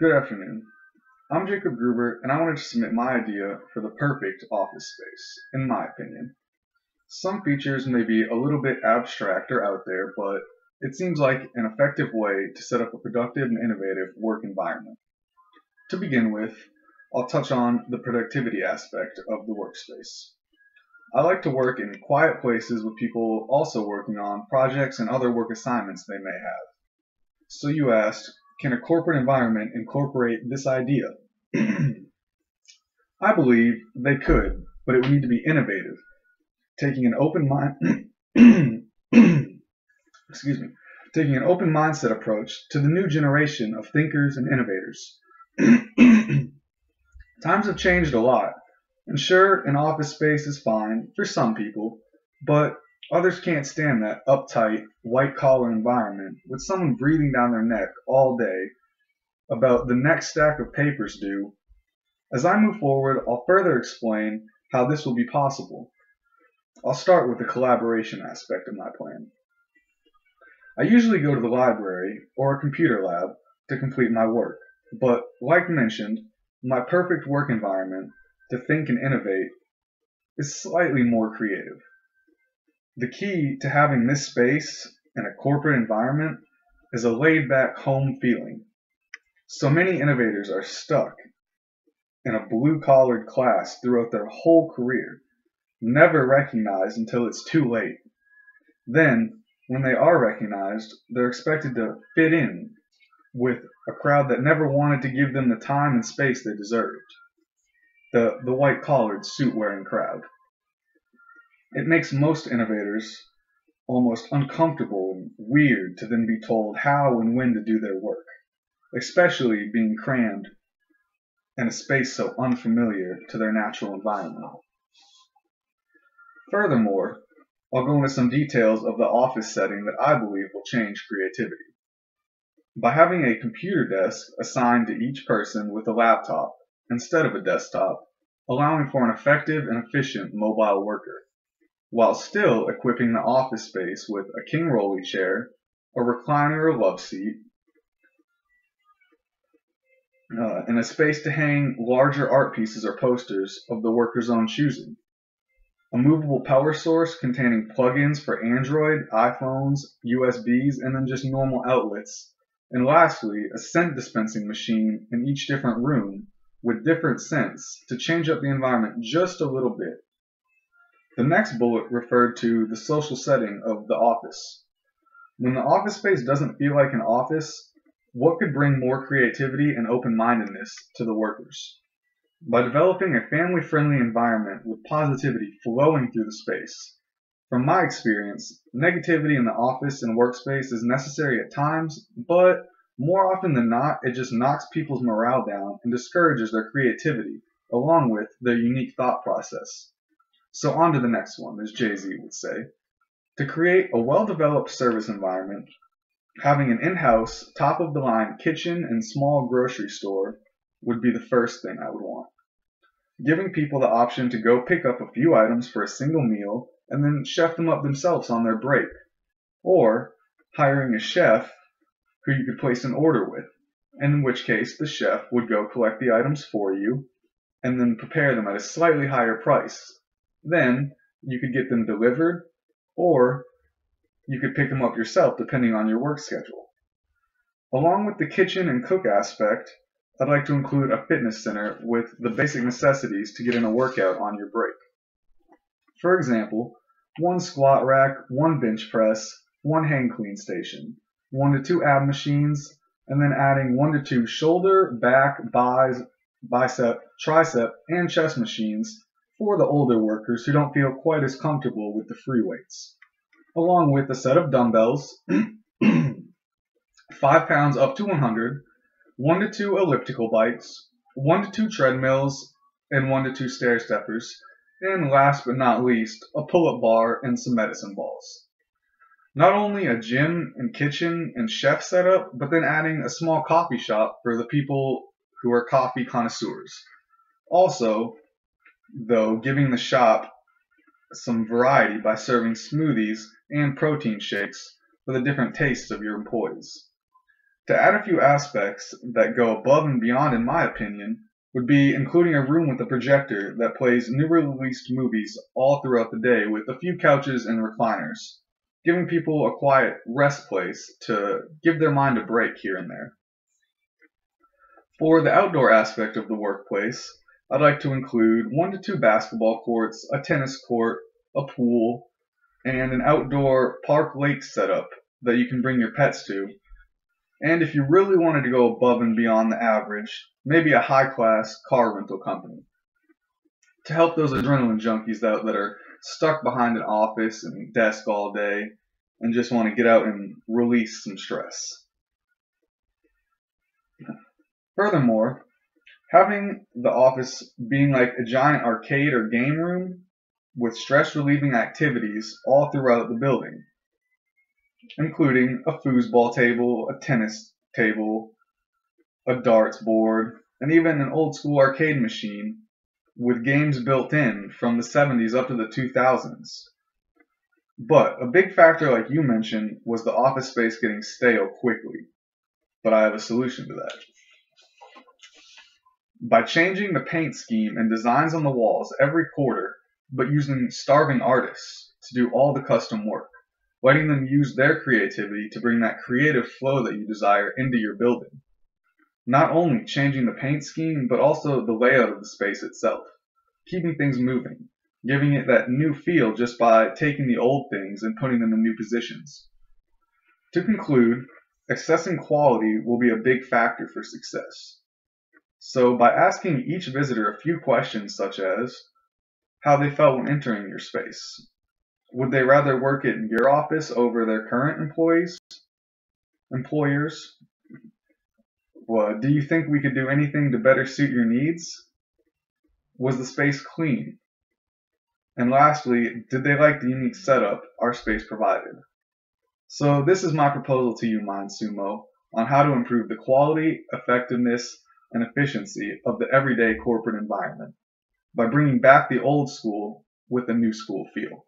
Good afternoon. I'm Jacob Gruber, and I wanted to submit my idea for the perfect office space, in my opinion. Some features may be a little bit abstract or out there, but it seems like an effective way to set up a productive and innovative work environment. To begin with, I'll touch on the productivity aspect of the workspace. I like to work in quiet places with people also working on projects and other work assignments they may have. So you asked, can a corporate environment incorporate this idea? I believe they could, but it would need to be innovative, taking an open mind excuse me, taking an open mindset approach to the new generation of thinkers and innovators. Times have changed a lot, and sure, an office space is fine for some people, but others can't stand that uptight, white collar environment with someone breathing down their neck all day about the next stack of papers due. As I move forward, I'll further explain how this will be possible. I'll start with the collaboration aspect of my plan. I usually go to the library or a computer lab to complete my work, but like mentioned, my perfect work environment to think and innovate is slightly more creative. The key to having this space in a corporate environment is a laid-back home feeling. So many innovators are stuck in a blue-collared class throughout their whole career, never recognized until it's too late. Then, when they are recognized, they're expected to fit in with a crowd that never wanted to give them the time and space they deserved. The white-collared, suit-wearing crowd. It makes most innovators almost uncomfortable and weird to then be told how and when to do their work, especially being crammed in a space so unfamiliar to their natural environment. Furthermore, I'll go into some details of the office setting that I believe will change creativity. By having a computer desk assigned to each person with a laptop instead of a desktop, allowing for an effective and efficient mobile worker, while still equipping the office space with a king rolly chair, a recliner or love seat, and a space to hang larger art pieces or posters of the worker's own choosing. A movable power source containing plugins for Android, iPhones, USBs, and then just normal outlets. And lastly, a scent dispensing machine in each different room with different scents to change up the environment just a little bit. The next bullet referred to the social setting of the office. When the office space doesn't feel like an office, what could bring more creativity and open-mindedness to the workers? By developing a family-friendly environment with positivity flowing through the space. From my experience, negativity in the office and workspace is necessary at times, but more often than not, it just knocks people's morale down and discourages their creativity, along with their unique thought process. So on to the next one, as Jay-Z would say. To create a well-developed service environment, having an in-house, top-of-the-line kitchen and small grocery store would be the first thing I would want. Giving people the option to go pick up a few items for a single meal and then chef them up themselves on their break. Or hiring a chef who you could place an order with, in which case the chef would go collect the items for you and then prepare them at a slightly higher price. Then you could get them delivered, or you could pick them up yourself depending on your work schedule. Along with the kitchen and cook aspect, I'd like to include a fitness center with the basic necessities to get in a workout on your break. For example, one squat rack, one bench press, one hang clean station, 1 to 2 ab machines, and then adding 1 to 2 shoulder, back, bicep, tricep, and chest machines for the older workers who don't feel quite as comfortable with the free weights, along with a set of dumbbells, 5 pounds up to 100, 1 to 2 elliptical bikes, 1 to 2 treadmills, and 1 to 2 stair steppers, and last but not least, a pull-up bar and some medicine balls. Not only a gym and kitchen and chef setup, but then adding a small coffee shop for the people who are coffee connoisseurs. Also, though, giving the shop some variety by serving smoothies and protein shakes for the different tastes of your employees. To add a few aspects that go above and beyond, in my opinion, would be including a room with a projector that plays newly released movies all throughout the day with a few couches and recliners, giving people a quiet rest place to give their mind a break here and there. For the outdoor aspect of the workplace, I'd like to include 1 to 2 basketball courts, a tennis court, a pool, and an outdoor park lake setup that you can bring your pets to. And if you really wanted to go above and beyond the average, maybe a high-class car rental company to help those adrenaline junkies out that are stuck behind an office and desk all day and just want to get out and release some stress. Furthermore, having the office being like a giant arcade or game room with stress-relieving activities all throughout the building, including a foosball table, a tennis table, a darts board, and even an old school arcade machine with games built in from the 70s up to the 2000s. But a big factor, like you mentioned, was the office space getting stale quickly. But I have a solution to that. By changing the paint scheme and designs on the walls every quarter, but using starving artists to do all the custom work, letting them use their creativity to bring that creative flow that you desire into your building. Not only changing the paint scheme, but also the layout of the space itself, keeping things moving, giving it that new feel just by taking the old things and putting them in new positions. To conclude, assessing quality will be a big factor for success. So by asking each visitor a few questions such as how they felt when entering your space, would they rather work at your office over their current employers? Well, do you think we could do anything to better suit your needs? Was the space clean? And lastly, did they like the unique setup our space provided? So this is my proposal to you, Mind Sumo, on how to improve the quality, effectiveness, and efficiency of the everyday corporate environment by bringing back the old school with a new school feel.